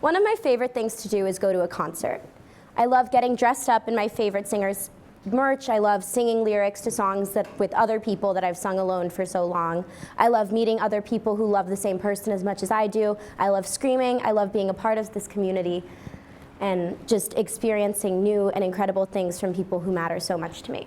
One of my favorite things to do is go to a concert. I love getting dressed up in my favorite singers' merch. I love singing lyrics to songs with other people that I've sung alone for so long. I love meeting other people who love the same person as much as I do. I love screaming. I love being a part of this community and just experiencing new and incredible things from people who matter so much to me.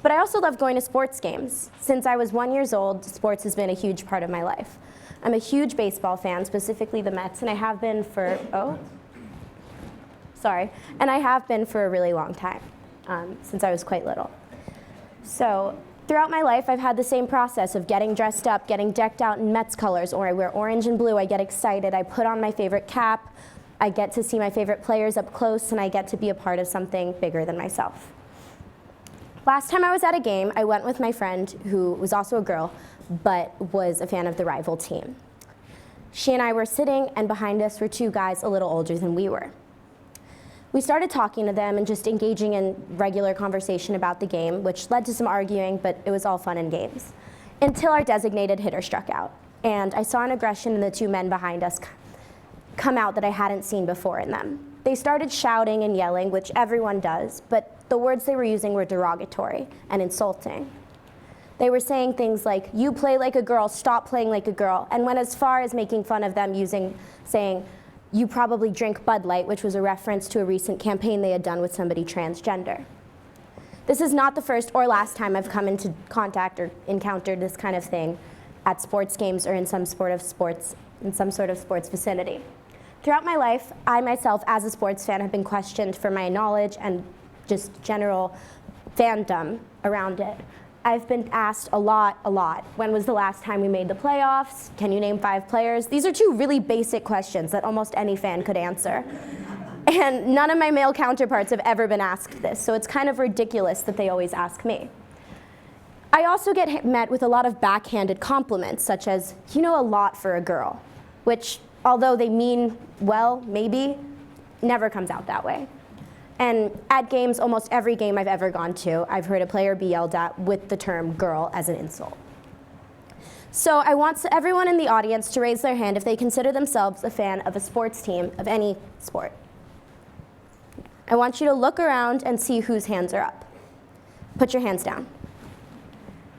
But I also love going to sports games. Since I was 1 year old, sports has been a huge part of my life. I'm a huge baseball fan, specifically the Mets, and I have been for, and I have been for a really long time, since I was quite little. So throughout my life, I've had the same process of getting dressed up, getting decked out in Mets colors, or I wear orange and blue, I get excited, I put on my favorite cap, I get to see my favorite players up close, and I get to be a part of something bigger than myself. Last time I was at a game, I went with my friend, who was also a girl, but was a fan of the rival team. She and I were sitting, and behind us were two guys a little older than we were. We started talking to them and just engaging in regular conversation about the game, which led to some arguing, but it was all fun and games, until our designated hitter struck out. And I saw an aggression in the two men behind us come out that I hadn't seen before in them. They started shouting and yelling, which everyone does, but the words they were using were derogatory and insulting. They were saying things like, "You play like a girl, stop playing like a girl," and went as far as making fun of them saying, "You probably drink Bud Light," which was a reference to a recent campaign they had done with somebody transgender. This is not the first or last time I've come into contact or encountered this kind of thing at sports games or in some sort of sports vicinity. Throughout my life, I myself, as a sports fan, have been questioned for my knowledge and just general fandom around it. I've been asked a lot. When was the last time we made the playoffs? Can you name 5 players? These are 2 really basic questions that almost any fan could answer. And none of my male counterparts have ever been asked this, so it's kind of ridiculous that they always ask me. I also get met with a lot of backhanded compliments, such as, "You know a lot for a girl," which, although they mean well, maybe, never comes out that way. And at games, almost every game I've ever gone to, I've heard a player be yelled at with the term "girl" as an insult. So I want everyone in the audience to raise their hand if they consider themselves a fan of a sports team of any sport. I want you to look around and see whose hands are up. Put your hands down.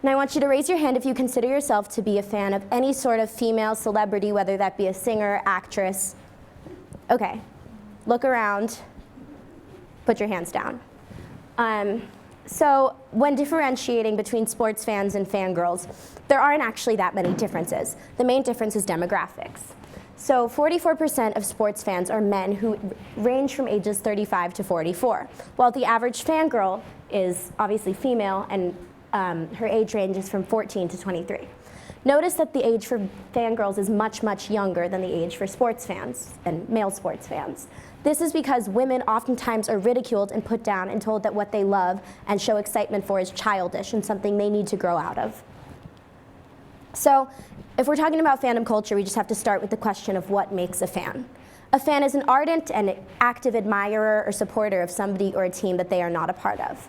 And I want you to raise your hand if you consider yourself to be a fan of any sort of female celebrity, whether that be a singer, actress. Okay, look around. Put your hands down. So when differentiating between sports fans and fangirls, there aren't actually that many differences. The main difference is demographics. So 44% of sports fans are men who range from ages 35 to 44, while the average fangirl is obviously female, and her age range is from 14 to 23. Notice that the age for fangirls is much, much younger than the age for sports fans and male sports fans. This is because women oftentimes are ridiculed and put down and told that what they love and show excitement for is childish and something they need to grow out of. So if we're talking about fandom culture, we just have to start with the question of what makes a fan. A fan is an ardent and active admirer or supporter of somebody or a team that they are not a part of.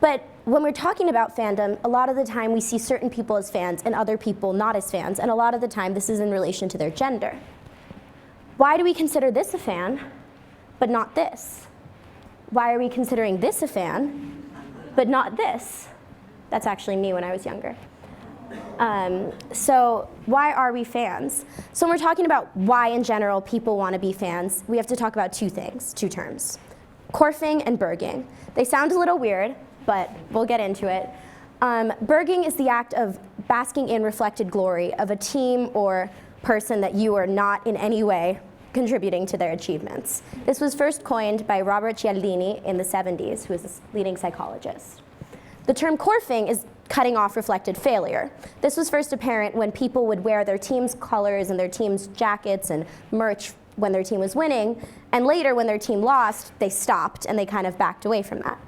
But when we're talking about fandom, a lot of the time we see certain people as fans and other people not as fans, and a lot of the time this is in relation to their gender. Why do we consider this a fan, but not this? Why are we considering this a fan, but not this? That's actually me when I was younger. So why are we fans? So when we're talking about why in general people want to be fans, we have to talk about 2 terms: Korfing and burging. They sound a little weird, but we'll get into it. Burging is the act of basking in reflected glory of a team or person that you are not in any way contributing to their achievements. This was first coined by Robert Cialdini in the 70s, who was a leading psychologist. The term Korfing is cutting off reflected failure. This was first apparent when people would wear their team's colors and their team's jackets and merch when their team was winning, and later when their team lost, they stopped and they kind of backed away from that.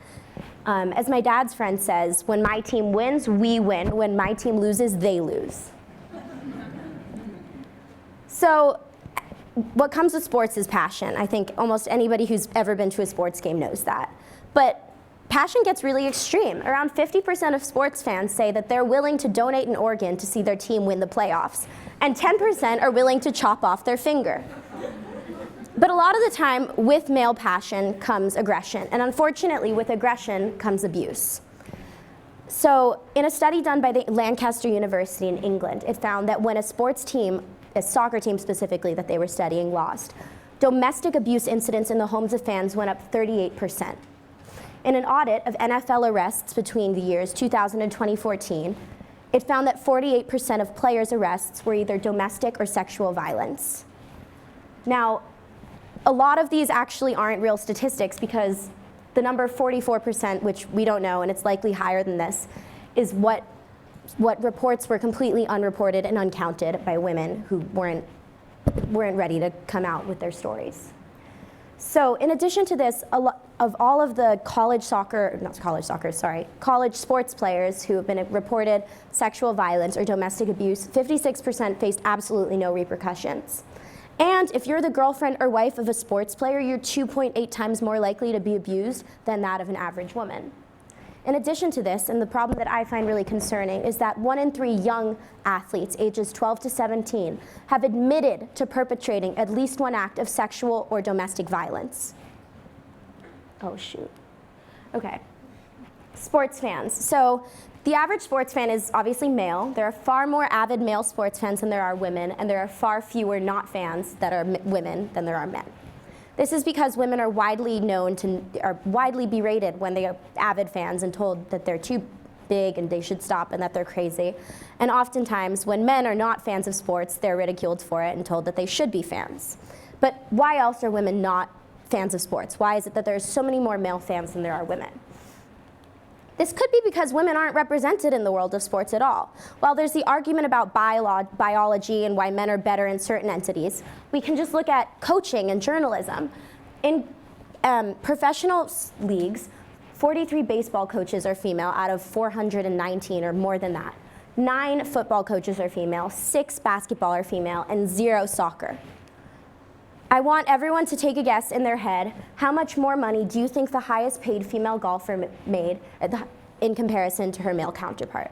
As my dad's friend says, when my team wins, we win. When my team loses, they lose. So what comes with sports is passion. I think almost anybody who's ever been to a sports game knows that. But passion gets really extreme. Around 50% of sports fans say that they're willing to donate an organ to see their team win the playoffs, and 10% are willing to chop off their finger. But a lot of the time, with male passion comes aggression, and unfortunately, with aggression comes abuse. So in a study done by the Lancaster University in England, it found that when a sports team, a soccer team specifically that they were studying, lost, domestic abuse incidents in the homes of fans went up 38%. In an audit of NFL arrests between the years 2000 and 2014, it found that 48% of players' arrests were either domestic or sexual violence. Now, a lot of these actually aren't real statistics because the number 44%, which we don't know, and it's likely higher than this, is what reports were completely unreported and uncounted by women who weren't ready to come out with their stories. So in addition to this, of all of the college sports players who have been reported sexual violence or domestic abuse, 56% faced absolutely no repercussions. And if you're the girlfriend or wife of a sports player, you're 2.8 times more likely to be abused than that of an average woman. In addition to this, and the problem that I find really concerning, is that 1 in 3 young athletes ages 12 to 17 have admitted to perpetrating at least one act of sexual or domestic violence. Oh, shoot. Okay. Sports fans. So the average sports fan is obviously male. There are far more avid male sports fans than there are women, and there are far fewer not fans that are women than there are men. This is because women are widely berated when they are avid fans and told that they're too big and they should stop and that they're crazy. And oftentimes, when men are not fans of sports, they're ridiculed for it and told that they should be fans. But why else are women not fans of sports? Why is it that there's so many more male fans than there are women? This could be because women aren't represented in the world of sports at all. While there's the argument about biology and why men are better in certain entities, we can just look at coaching and journalism. In professional leagues, 43 baseball coaches are female out of 419 or more than that. 9 football coaches are female, 6 basketball are female, and 0 soccer. I want everyone to take a guess in their head, how much more money do you think the highest paid female golfer made in comparison to her male counterpart?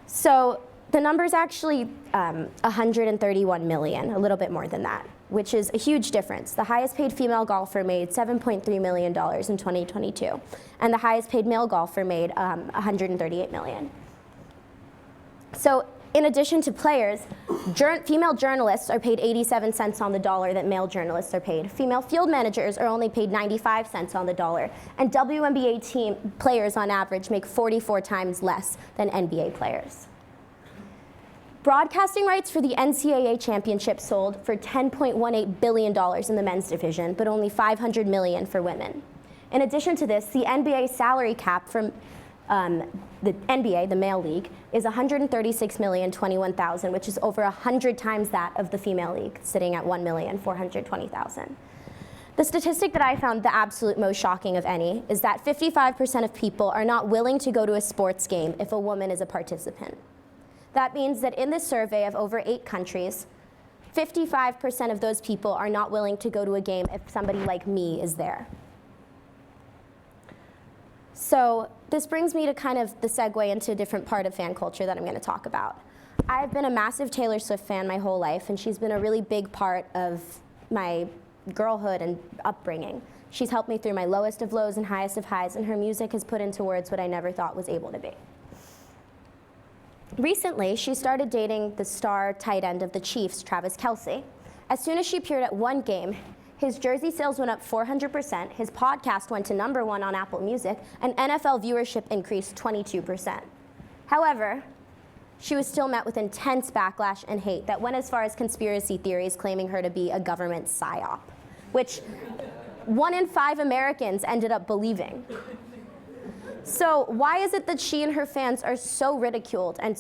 So the number's actually 131 million, a little bit more than that, which is a huge difference. The highest paid female golfer made $7.3 million in 2022, and the highest paid male golfer made 138 million. So in addition to players, female journalists are paid 87 cents on the dollar that male journalists are paid. Female field managers are only paid 95 cents on the dollar. And WNBA team players on average make 44 times less than NBA players. Broadcasting rights for the NCAA championship sold for $10.18 billion in the men's division, but only $500 million for women. In addition to this, the NBA salary cap from the NBA, the male league, is $136,021,000, which is over 100 times that of the female league, sitting at $1,420,000. The statistic that I found the absolute most shocking of any is that 55% of people are not willing to go to a sports game if a woman is a participant. That means that in this survey of over 8 countries, 55% of those people are not willing to go to a game if somebody like me is there. So this brings me to kind of the segue into a different part of fan culture that I'm going to talk about. I've been a massive Taylor Swift fan my whole life, and she's been a really big part of my girlhood and upbringing. She's helped me through my lowest of lows and highest of highs, and her music has put into words what I never thought was able to be. Recently, she started dating the star tight end of the Chiefs, Travis Kelce. As soon as she appeared at one game, his jersey sales went up 400%, his podcast went to #1 on Apple Music, and NFL viewership increased 22%. However, she was still met with intense backlash and hate that went as far as conspiracy theories claiming her to be a government psyop, which 1 in 5 Americans ended up believing. So why is it that she and her fans are so ridiculed and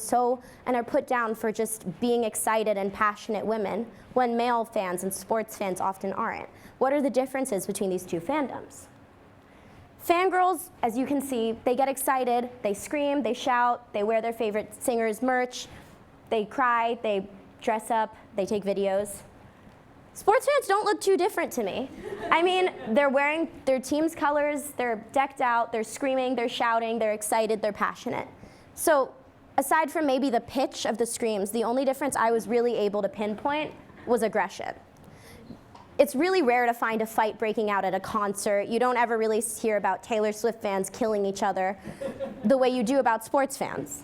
are put down for just being excited and passionate women when male fans and sports fans often aren't? What are the differences between these two fandoms? Fangirls, as you can see, they get excited, they scream, they shout, they wear their favorite singer's merch, they cry, they dress up, they take videos. Sports fans don't look too different to me. I mean, they're wearing their team's colors, they're decked out, they're screaming, they're shouting, they're excited, they're passionate. So aside from maybe the pitch of the screams, the only difference I was really able to pinpoint was aggression. It's really rare to find a fight breaking out at a concert. You don't ever really hear about Taylor Swift fans killing each other the way you do about sports fans.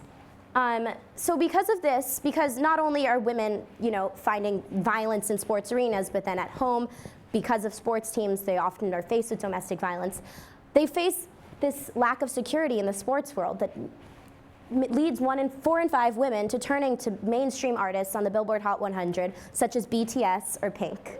So because of this, because not only are women, finding violence in sports arenas, but then at home, because of sports teams, they often are faced with domestic violence. They face this lack of security in the sports world that leads 4 in 5 women to turning to mainstream artists on the Billboard Hot 100, such as BTS or Pink.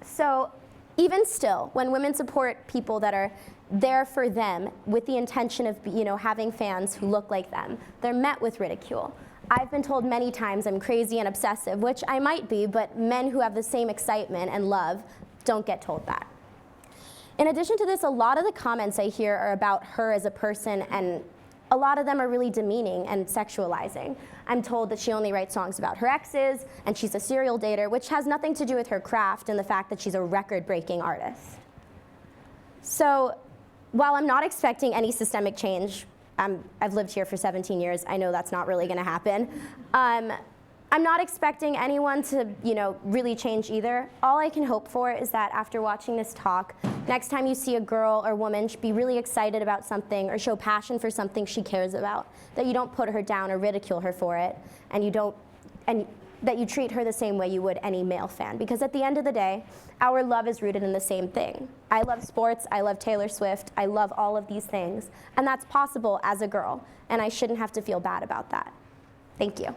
So even still, when women support people that are there for them with the intention of having fans who look like them, they're met with ridicule. I've been told many times I'm crazy and obsessive, which I might be, but men who have the same excitement and love don't get told that. In addition to this, a lot of the comments I hear are about her as a person, and a lot of them are really demeaning and sexualizing. I'm told that she only writes songs about her exes, and she's a serial dater, which has nothing to do with her craft and the fact that she's a record-breaking artist. So while I'm not expecting any systemic change, I've lived here for 17 years, I know that's not really gonna happen. I'm not expecting anyone to, really change either. All I can hope for is that after watching this talk, next time you see a girl or woman be really excited about something or show passion for something she cares about, that you don't put her down or ridicule her for it, and that you treat her the same way you would any male fan. Because at the end of the day, our love is rooted in the same thing. I love sports, I love Taylor Swift, I love all of these things, and that's possible as a girl, and I shouldn't have to feel bad about that. Thank you.